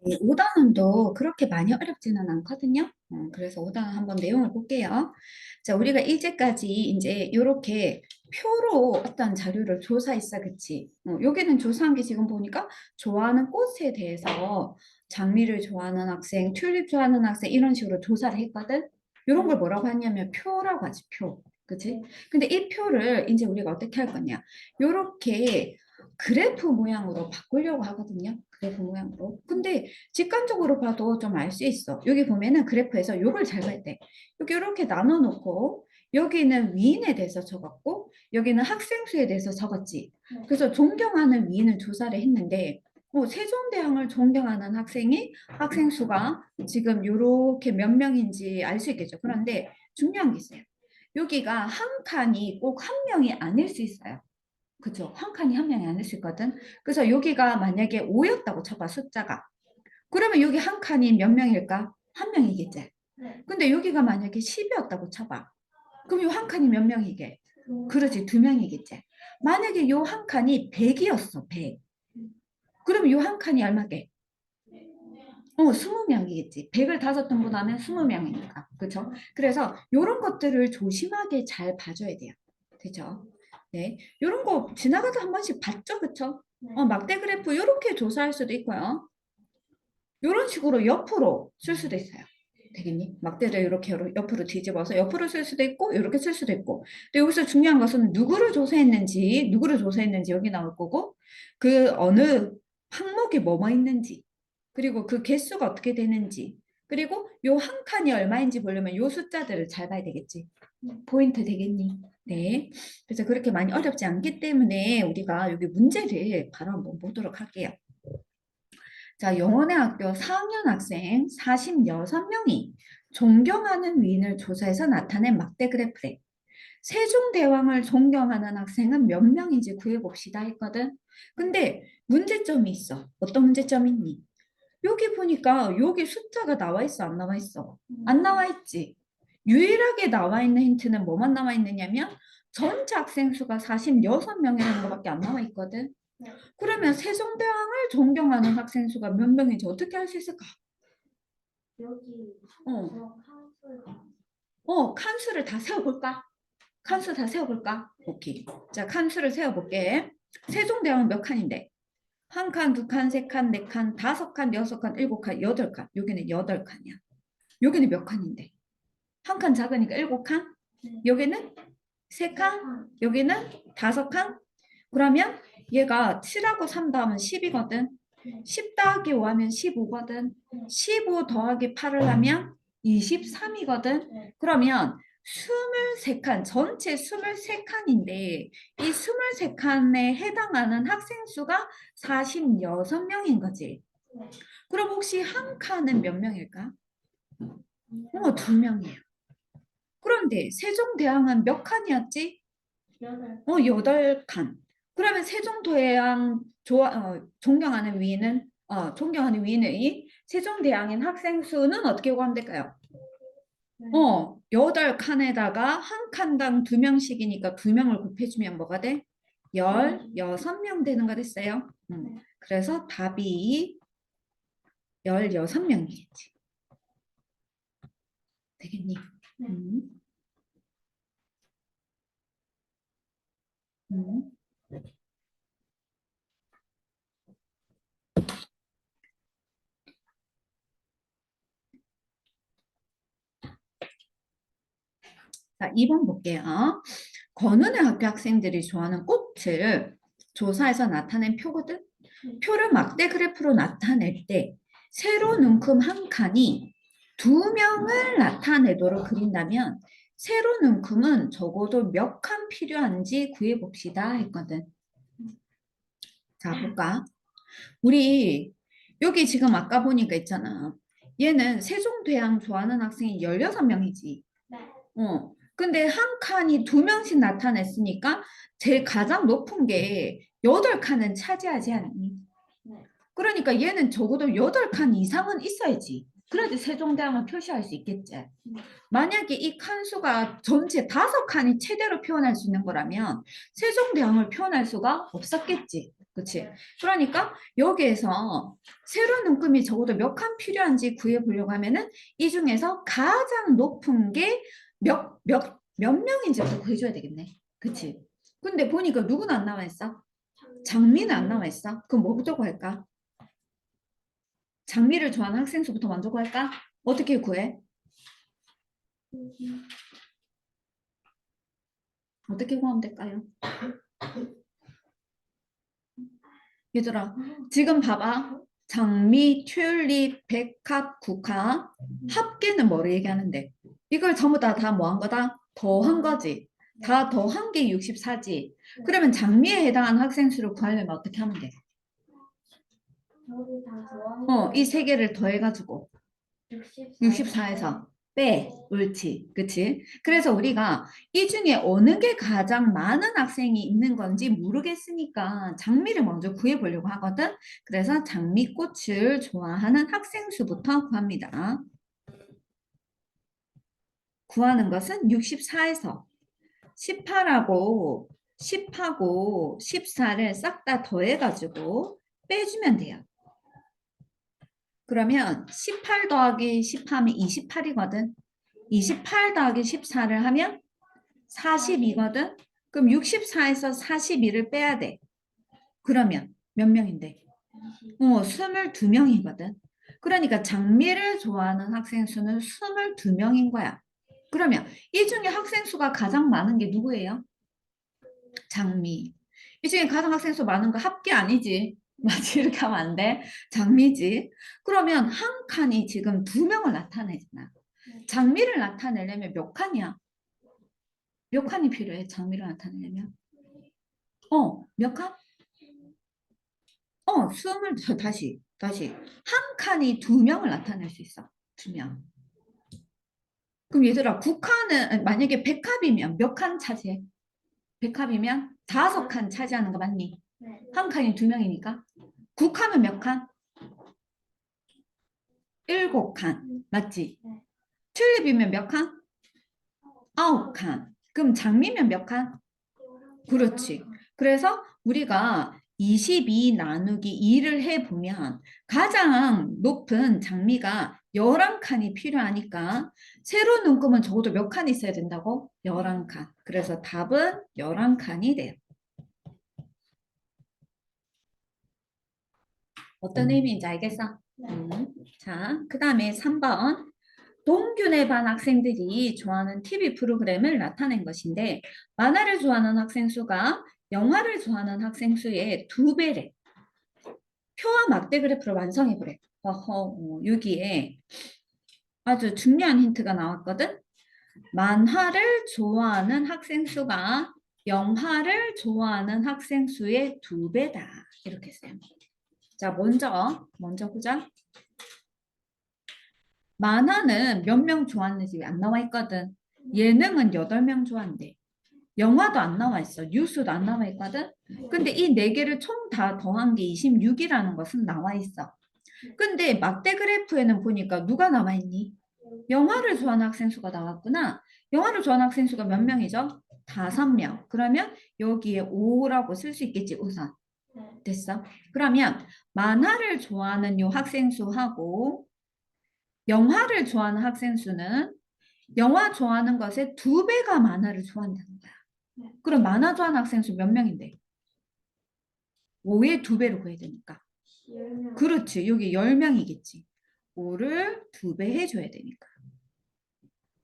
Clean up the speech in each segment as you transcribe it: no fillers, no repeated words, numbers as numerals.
네, 5단원도 그렇게 많이 어렵지는 않거든요. 그래서 5단원 한번 내용을 볼게요. 자, 우리가 이제까지 이제 이렇게 표로 어떤 자료를 조사했어, 그치? 여기는 조사한 게 지금 보니까 좋아하는 꽃에 대해서 장미를 좋아하는 학생, 튤립 좋아하는 학생 이런 식으로 조사를 했거든. 이런 걸 뭐라고 하냐면 표라고 하지, 표. 그치? 근데 이 표를 이제 우리가 어떻게 할 거냐? 요렇게 그래프 모양으로 바꾸려고 하거든요. 그래프 모양으로. 근데 직관적으로 봐도 좀 알 수 있어. 여기 보면은 그래프에서 요걸 잘 봐야 돼. 여기 이렇게 나눠 놓고 여기는 위인에 대해서 적었고 여기는 학생 수에 대해서 적었지. 그래서 존경하는 위인을 조사를 했는데 세종대왕을 존경하는 학생이 학생 수가 지금 요렇게 몇 명인지 알 수 있겠죠. 그런데 중요한 게 있어요. 여기가 한 칸이 꼭 한 명이 아닐 수 있어요. 그죠? 한 칸이 한 명이 아닐 수 있거든. 그래서 여기가 만약에 5였다고 쳐봐, 숫자가. 그러면 여기 한 칸이 몇 명일까? 한 명이겠지. 근데 여기가 만약에 10이었다고 쳐봐. 그럼 요 한 칸이 몇 명이게? 그렇지, 두 명이겠지. 만약에 요 한 칸이 100이었어, 100. 그럼 요 한 칸이 얼마게? 20명이겠지. 100을 5등분 하면 20명이니까. 그쵸? 그래서 요런 것들을 조심하게 잘 봐줘야 돼요. 그죠? 네. 요런 거 지나가다 한 번씩 봤죠? 그쵸? 막대 그래프 요렇게 조사할 수도 있고요. 요런 식으로 옆으로 쓸 수도 있어요. 되겠니? 막대를 이렇게 옆으로 뒤집어서 옆으로 쓸 수도 있고 이렇게 쓸 수도 있고. 근데 여기서 중요한 것은 누구를 조사했는지 여기 나올 거고 그 어느 항목이 뭐뭐 있는지 그리고 그 개수가 어떻게 되는지 그리고 요 한 칸이 얼마인지 보려면 요 숫자들을 잘 봐야 되겠지. 포인트 되겠니? 네. 그래서 그렇게 많이 어렵지 않기 때문에 우리가 여기 문제를 바로 한번 보도록 할게요. 자, 영원의 학교 4학년 학생 46명이 존경하는 위인을 조사해서 나타낸 막대 그래프래. 세종대왕을 존경하는 학생은 몇 명인지 구해봅시다 했거든. 근데 문제점이 있어. 어떤 문제점이 있니? 여기 보니까 여기 숫자가 나와 있어, 안 나와 있어? 안 나와 있지. 유일하게 나와 있는 힌트는 뭐만 나와 있느냐면 전체 학생 수가 46명이라는 것밖에 안 나와 있거든. 그러면 세종대왕을 존경하는 학생 수가 몇 명인지 어떻게 알 수 있을까? 여기 어, 칸수가 칸수를 다 세워볼까? 칸수 다 세워볼까? 오케이. 자, 칸수를 세워볼게. 세종대왕은 몇 칸인데? 한 칸, 두 칸, 세 칸, 네 칸, 다섯 칸, 여섯 칸, 일곱 칸, 여덟 칸. 여기는 여덟 칸이야. 여기는 몇 칸인데? 한 칸 작으니까 일곱 칸? 여기는 세 칸? 여기는 다섯 칸? 그러면 얘가 7하고 3 더하면 10이거든. 10 더하기 5 하면 15거든. 15 더하기 8을 하면 23이거든. 그러면 23칸, 전체 23칸인데 이 23칸에 해당하는 학생 수가 46명인 거지. 그럼 혹시 한 칸은 몇 명일까? 두 명이에요. 그런데 세종대왕은 몇 칸이었지? 여덟 칸. 그러면 세종대왕 존경하는 위인은 존경하는 위인의 세종대왕인 학생 수는 어떻게 구하면 될까요? 여덟 칸에다가 한 칸당 두 명씩이니까 두 명을 곱해주면 뭐가 돼? 16명 되는 거 됐어요. 그래서 답이 16명이겠지. 되겠니? 음, 음. 자, 2번 볼게요. 권은의 학교 학생들이 좋아하는 꽃을 조사해서 나타낸 표거든. 표를 막대 그래프로 나타낼 때 세로 눈금 한 칸이 두 명을 나타내도록 그린다면 세로 눈금은 적어도 몇 칸 필요한지 구해봅시다 했거든. 자, 볼까? 우리 여기 지금 아까 보니까 있잖아. 얘는 세종대왕 좋아하는 학생이 16명이지. 근데 한 칸이 두 명씩 나타냈으니까 제일 가장 높은 게 8칸은 차지하지 않니? 그러니까 얘는 적어도 8칸 이상은 있어야지. 그래야지 세종대왕을 표시할 수 있겠지. 만약에 이 칸수가 전체 5칸이 최대로 표현할 수 있는 거라면 세종대왕을 표현할 수가 없었겠지. 그치? 그러니까 여기에서 세로 눈금이 적어도 몇 칸 필요한지 구해보려고 하면은 이 중에서 가장 높은 게 몇 명인지부터 구해줘야 되겠네. 그치? 근데 보니까 누구는 안 나와 있어? 장미는 안 나와 있어. 그럼 뭐부터 구할까? 장미를 좋아하는 학생 수부터 먼저 구할까? 어떻게 구해? 어떻게 구하면 될까요? 얘들아, 지금 봐봐. 장미, 튤립, 백합, 국화 합계는 뭐를 얘기하는데 이걸 전부 다 뭐 한 거다? 더한 거지. 다 더한 게 64지. 그러면 장미에 해당하는 학생 수를 구하려면 어떻게 하면 돼? 여기 다 좋아하는 이 세 개를 더해가지고 64에서 64에서 빼. 옳지. 그치? 그래서 우리가 이 중에 어느 게 가장 많은 학생이 있는 건지 모르겠으니까 장미를 먼저 구해보려고 하거든. 그래서 장미꽃을 좋아하는 학생 수부터 구합니다. 구하는 것은 64에서 18하고 10하고 14를 싹 다 더해가지고 빼주면 돼요. 그러면 18 더하기 10 하면 28이거든. 28 더하기 14를 하면 42거든. 그럼 64에서 42를 빼야 돼. 그러면 몇 명인데? 22명이거든. 그러니까 장미를 좋아하는 학생 수는 22명인 거야. 그러면 이 중에 학생 수가 가장 많은 게 누구예요? 장미. 이 중에 가장 학생 수 많은 거 합계 아니지. 맞지? 이렇게 하면 안 돼. 장미지. 그러면 한 칸이 지금 2명을 나타내잖아. 장미를 나타내려면 몇 칸이야? 몇 칸이 필요해? 장미를 나타내려면? 몇 칸? 다시. 한 칸이 2명을 나타낼 수 있어. 2명. 그럼 얘들아, 국화는, 아니, 만약에 백합이면 몇 칸 차지해? 백합이면 5칸 차지하는 거 맞니? 네. 한 칸이 2명이니까. 국화는 몇 칸? 7칸. 맞지? 네. 튤립이면 몇 칸? 9칸. 그럼 장미면 몇 칸? 그렇지. 그래서 우리가 22 나누기 2를 해보면 가장 높은 장미가 11칸이 필요하니까 세로 눈금은 적어도 몇 칸 있어야 된다고? 11칸. 그래서 답은 11칸이 돼요. 어떤 의미인지 알겠어? 자, 그 다음에 3번. 동균의 반 학생들이 좋아하는 TV 프로그램을 나타낸 것인데 만화를 좋아하는 학생 수가 영화를 좋아하는 학생 수의 2배래. 표와 막대 그래프를 완성해 보래. 여기에 아주 중요한 힌트가 나왔거든. 만화를 좋아하는 학생 수가 영화를 좋아하는 학생 수의 2배다. 이렇게 써요. 자, 먼저 보자. 만화는 몇 명 좋아하는지 안 나와 있거든. 예능은 8명 좋아한대. 영화도 안 나와 있어. 뉴스도 안 나와 있거든. 근데 이 네 개를 총 다 더한 게 26이라는 것은 나와 있어. 근데 막대 그래프에는 보니까 누가 나와 있니? 영화를 좋아하는 학생 수가 나왔구나. 영화를 좋아하는 학생 수가 몇 명이죠? 5명. 그러면 여기에 5라고 쓸 수 있겠지, 우선. 됐어? 그러면 만화를 좋아하는 요 학생 수하고 영화를 좋아하는 학생 수는 영화 좋아하는 것의 2배가 만화를 좋아한다는 거야. 그럼 만화 좋아하는 학생 수 몇 명인데? 5의 2배로 구해야 되니까. 그렇지. 여기 10명이겠지. 5를 2배 해줘야 되니까.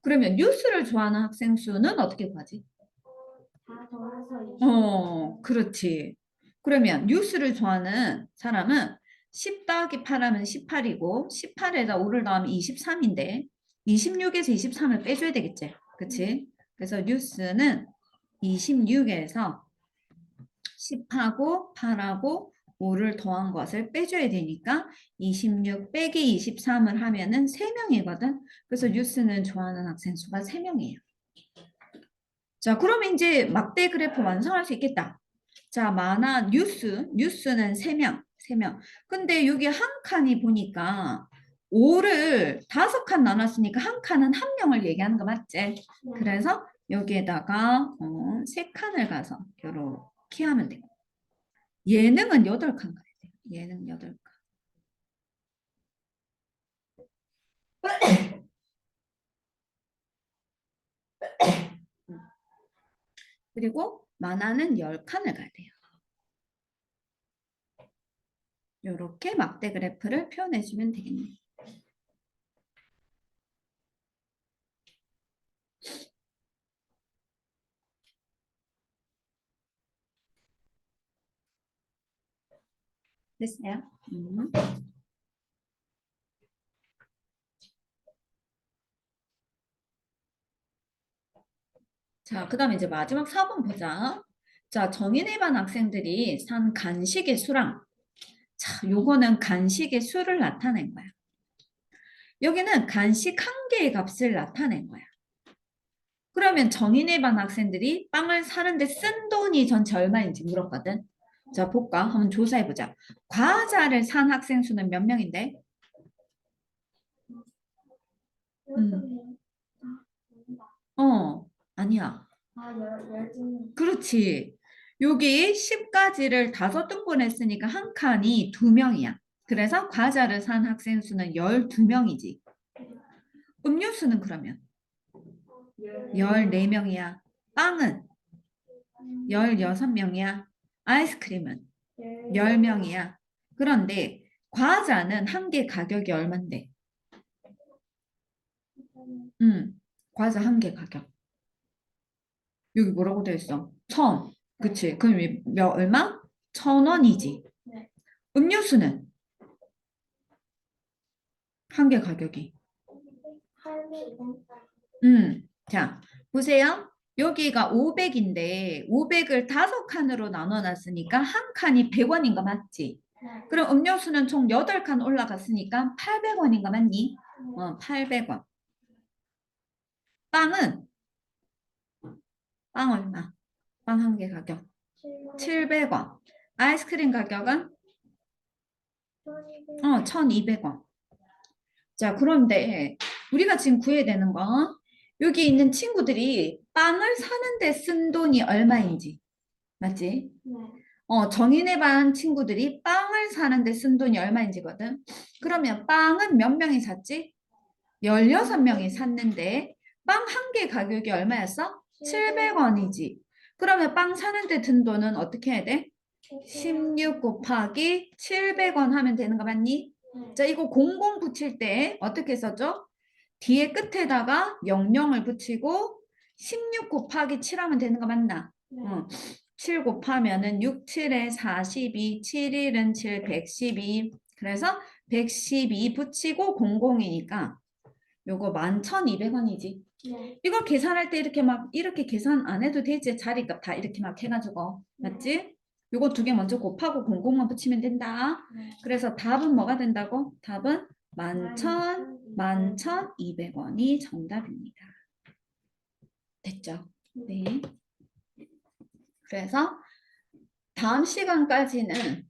그러면 뉴스를 좋아하는 학생 수는 어떻게 구하지? 다 더해서 그렇지. 그러면 뉴스를 좋아하는 사람은 10 더하기 8 하면 18이고 18에다 5를 더하면 23인데 26에서 23을 빼줘야 되겠지. 그치? 그래서 뉴스는 26에서 10하고 8하고 5를 더한 것을 빼줘야 되니까 26 빼기 23을 하면은 3명이거든. 그래서 뉴스는 좋아하는 학생 수가 3명이에요. 자, 그러면 이제 막대 그래프 완성할 수 있겠다. 자, 뉴스는 3명. 근데 여기 한 칸이 보니까 5를 5칸 나눴으니까 한 칸은 한 명을 얘기하는 거 맞지? 그래서 여기에다가 3칸을 가서 이렇게 하면 돼. 예능은 8칸 가야 돼요. 예능 8칸. 그리고 만화는 10칸을 가야 돼요. 이렇게 막대 그래프를 표현해 주면 되겠네요. 됐어요? 자, 그 다음에 이제 마지막 4번 보자. 자, 정인의 반 학생들이 산 간식의 수랑. 자, 요거는 간식의 수를 나타낸 거야. 여기는 간식 한 개의 값을 나타낸 거야. 그러면 정인의 반 학생들이 빵을 사는데 쓴 돈이 전체 얼마인지 물었거든. 자, 볼까? 한번 조사해보자. 과자를 산 학생 수는 몇 명인데? 아니야. 그렇지. 여기 10가지를 5등분 했으니까 한 칸이 2명이야. 그래서 과자를 산 학생 수는 12명이지. 음료수는 그러면 14명이야. 빵은 16명이야. 아이스크림은 10명이야. 그런데 과자는 한 개 가격이 얼만데? 과자 한 개 가격. 여기 뭐라고 되어 있어? 1,000. 그치? 그럼 얼마? 1,000원이지. 네. 음료수는 한 개 가격이. 자, 보세요. 여기가 500인데 500을 5칸으로 나눠놨으니까 한 칸이 100원인 거 맞지? 그럼 음료수는 총 8칸 올라갔으니까 800원인 거 맞니? 800원. 빵은 빵 얼마? 빵 한 개 가격 700원. 아이스크림 가격은 1,200원. 자, 그런데 우리가 지금 구해야 되는 건 여기 있는 친구들이 빵을 사는데 쓴 돈이 얼마인지. 맞지? 정인의 반 친구들이 빵을 사는데 쓴 돈이 얼마인지거든. 그러면 빵은 몇 명이 샀지? 16명이 샀는데 빵 한 개 가격이 얼마였어? 700원이지. 그러면 빵 사는데 든 돈은 어떻게 해야 돼? 16 곱하기 700원 하면 되는 거 맞니? 자, 이거 00 붙일 때 어떻게 써죠? 뒤에 끝에다가 00을 붙이고 16 곱하기 7 하면 되는 거 맞나? 7 곱하면은 6, 7에 42, 7, 1은 7, 112. 그래서 112 붙이고 00이니까 요거 11,200원이지. 이걸 계산할 때 이렇게 막 이렇게 계산 안 해도 되지. 자리값 다 이렇게 막 해가지고. 맞지? 요거 2개 먼저 곱하고 00만 붙이면 된다. 그래서 답은 뭐가 된다고? 답은 11,200원이 정답입니다. 됐죠? 네. 그래서 다음 시간까지는